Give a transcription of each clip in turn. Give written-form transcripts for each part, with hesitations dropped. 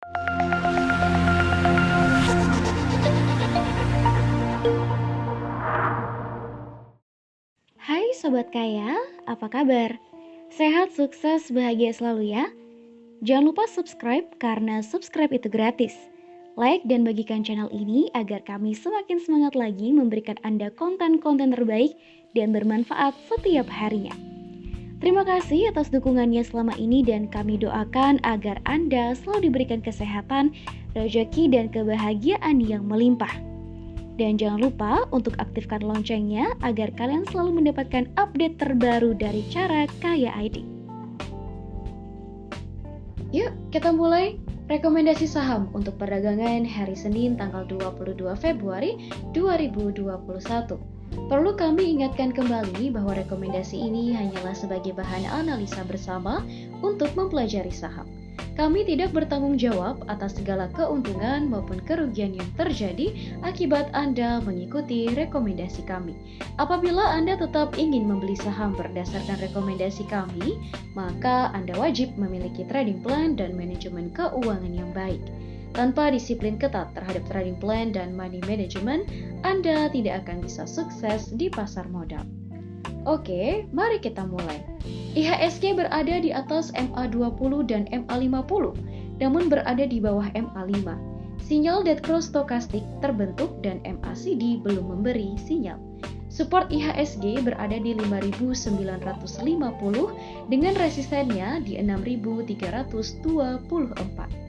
Hai Sobat Kaya, apa kabar? Sehat, sukses, bahagia selalu ya. Jangan lupa subscribe karena subscribe itu gratis. Like dan bagikan channel ini agar kami semakin semangat lagi memberikan Anda konten-konten terbaik dan bermanfaat setiap harinya. Terima kasih atas dukungannya selama ini dan kami doakan agar Anda selalu diberikan kesehatan, rezeki dan kebahagiaan yang melimpah. Dan jangan lupa untuk aktifkan loncengnya agar kalian selalu mendapatkan update terbaru dari Cara Kaya ID. Yuk, kita mulai rekomendasi saham untuk perdagangan hari Senin tanggal 22 Februari 2021. Perlu kami ingatkan kembali bahwa rekomendasi ini hanyalah sebagai bahan analisa bersama untuk mempelajari saham. Kami tidak bertanggung jawab atas segala keuntungan maupun kerugian yang terjadi akibat Anda mengikuti rekomendasi kami. Apabila Anda tetap ingin membeli saham berdasarkan rekomendasi kami, maka Anda wajib memiliki trading plan dan manajemen keuangan yang baik. Tanpa disiplin ketat terhadap trading plan dan money management, Anda tidak akan bisa sukses di pasar modal. Oke, mari kita mulai. IHSG berada di atas MA20 dan MA50, namun berada di bawah MA5. Sinyal dead cross stokastik terbentuk dan MACD belum memberi sinyal. Support IHSG berada di 5.950 dengan resistennya di 6.324.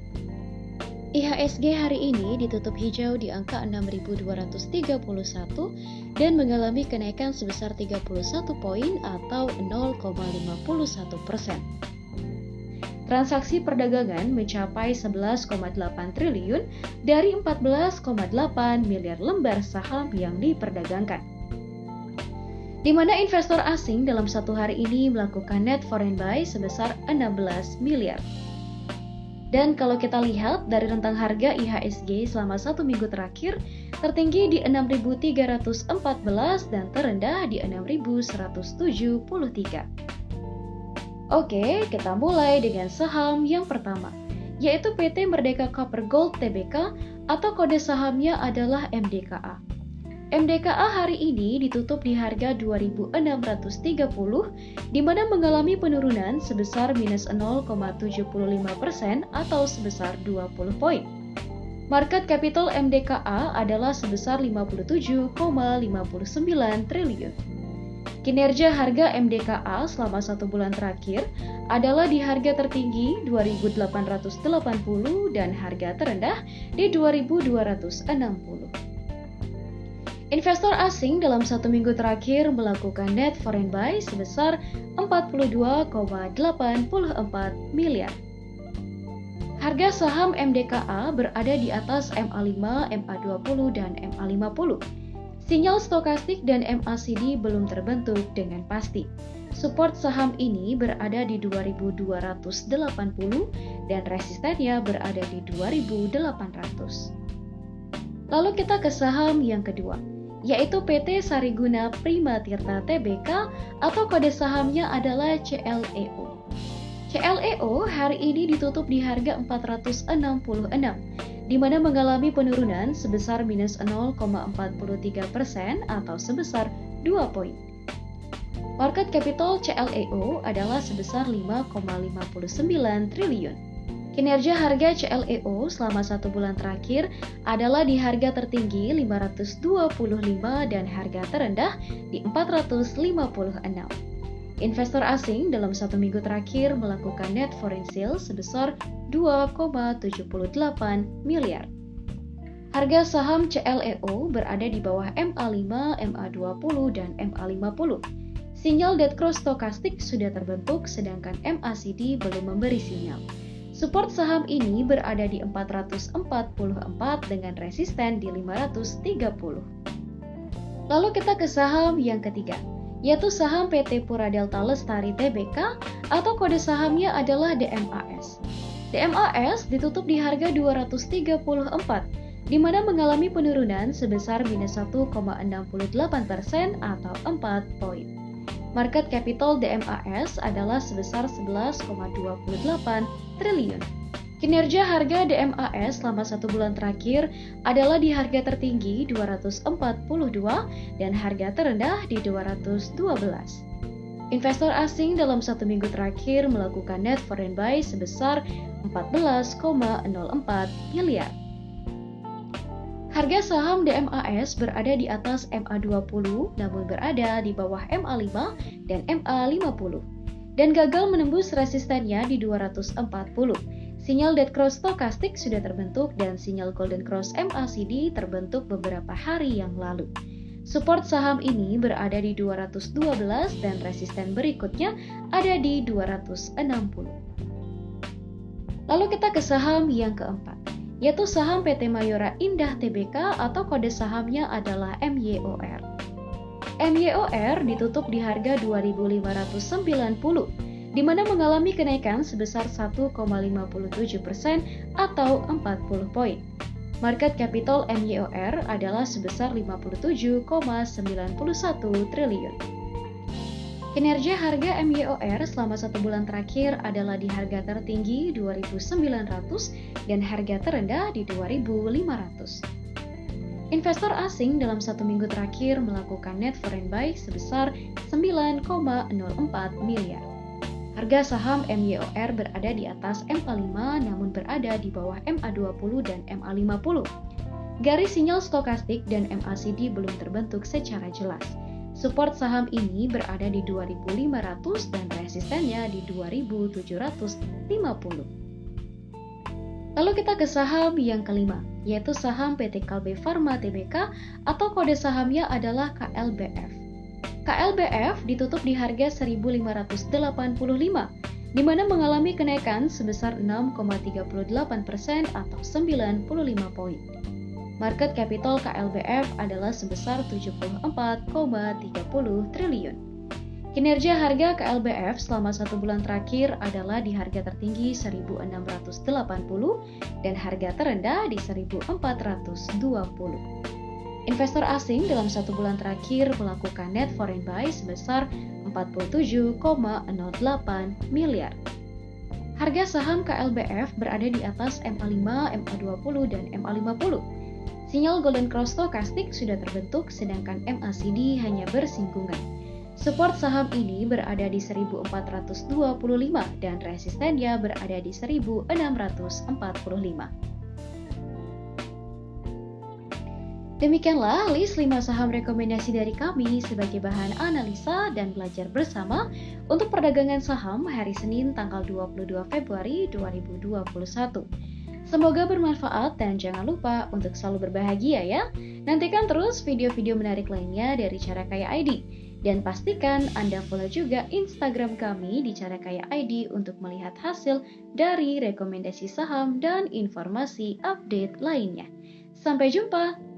IHSG hari ini ditutup hijau di angka 6.231 dan mengalami kenaikan sebesar 31 poin atau 0,51%. Transaksi perdagangan mencapai 11,8 triliun dari 14,8 miliar lembar saham yang diperdagangkan. Di mana investor asing dalam satu hari ini melakukan net foreign buy sebesar 16 miliar. Dan kalau kita lihat dari rentang harga IHSG selama satu minggu terakhir, tertinggi di 6.314 dan terendah di 6.173. Oke, kita mulai dengan saham yang pertama, yaitu PT Merdeka Copper Gold Tbk atau kode sahamnya adalah MDKA. MDKA hari ini ditutup di harga 2.630, di mana mengalami penurunan sebesar minus 0,75% atau sebesar 20 poin. Market capital MDKA adalah sebesar 57,59 triliun. Kinerja harga MDKA selama satu bulan terakhir adalah di harga tertinggi 2.880 dan harga terendah di 2.260. Investor asing dalam satu minggu terakhir melakukan net foreign buy sebesar 42,84 miliar. Harga saham MDKA berada di atas MA5, MA20, dan MA50. Sinyal stokastik dan MACD belum terbentuk dengan pasti. Support saham ini berada di 2.280 dan resistennya berada di 2.800. Lalu kita ke saham yang kedua, yaitu PT Sariguna Prima Tirta Tbk atau kode sahamnya adalah CLEO. CLEO hari ini ditutup di harga 466, di mana mengalami penurunan sebesar minus 0,43% atau sebesar 2 poin. Market capital CLEO adalah sebesar 5,59 triliun. Kinerja harga CLEO selama satu bulan terakhir adalah di harga tertinggi 525 dan harga terendah di 456. Investor asing dalam satu minggu terakhir melakukan net foreign sales sebesar 2,78 miliar. Harga saham CLEO berada di bawah MA5, MA20, dan MA50. Sinyal dead cross stokastik sudah terbentuk sedangkan MACD belum memberi sinyal. Support saham ini berada di 444 dengan resisten di 530. Lalu kita ke saham yang ketiga, yaitu saham PT Pura Delta Lestari Tbk atau kode sahamnya adalah DMAS. DMAS ditutup di harga 234, di mana mengalami penurunan sebesar minus 1,68% atau 4 poin. Market capital DMAS adalah sebesar 11,28 triliun. Kinerja harga DMAS selama 1 bulan terakhir adalah di harga tertinggi 242 dan harga terendah di 212. Investor asing dalam 1 minggu terakhir melakukan net foreign buy sebesar 14,04 miliar. Harga saham DMAS berada di atas MA20 namun berada di bawah MA5 dan MA50 dan gagal menembus resistennya di 240. Sinyal dead cross stokastik sudah terbentuk dan sinyal golden cross MACD terbentuk beberapa hari yang lalu. Support saham ini berada di 212 dan resisten berikutnya ada di 260. Lalu kita ke saham yang keempat, yaitu saham PT Mayora Indah Tbk atau kode sahamnya adalah MYOR. MYOR ditutup di harga 2.590, di mana mengalami kenaikan sebesar 1,57% atau 40 poin. Market capital MYOR adalah sebesar 57,91 triliun. Kinerja harga MYOR selama 1 bulan terakhir adalah di harga tertinggi 2.900 dan harga terendah di 2.500. Investor asing dalam 1 minggu terakhir melakukan net foreign buy sebesar 9,04 miliar. Harga saham MYOR berada di atas MA5 namun berada di bawah MA20 dan MA50. Garis sinyal stokastik dan MACD belum terbentuk secara jelas. Support saham ini berada di 2.500 dan resistennya di 2.750. Lalu kita ke saham yang kelima, yaitu saham PT Kalbe Farma Tbk atau kode sahamnya adalah KLBF. KLBF ditutup di harga 1.585, di mana mengalami kenaikan sebesar 6,38% atau 95 poin. Market capital KLBF adalah sebesar 74,30 triliun. Kinerja harga KLBF selama 1 bulan terakhir adalah di harga tertinggi 1.680 dan harga terendah di 1.420. Investor asing dalam 1 bulan terakhir melakukan net foreign buy sebesar 47,08 miliar. Harga saham KLBF berada di atas MA5, MA20, dan MA50. Sinyal golden cross stokastik sudah terbentuk sedangkan MACD hanya bersinggungan. Support saham ini berada di 1.425 dan resistennya berada di 1.645. Demikianlah list 5 saham rekomendasi dari kami sebagai bahan analisa dan belajar bersama untuk perdagangan saham hari Senin tanggal 22 Februari 2021. Semoga bermanfaat dan jangan lupa untuk selalu berbahagia ya. Nantikan terus video-video menarik lainnya dari Cara Kaya ID. Dan pastikan Anda follow juga Instagram kami di Cara Kaya ID untuk melihat hasil dari rekomendasi saham dan informasi update lainnya. Sampai jumpa!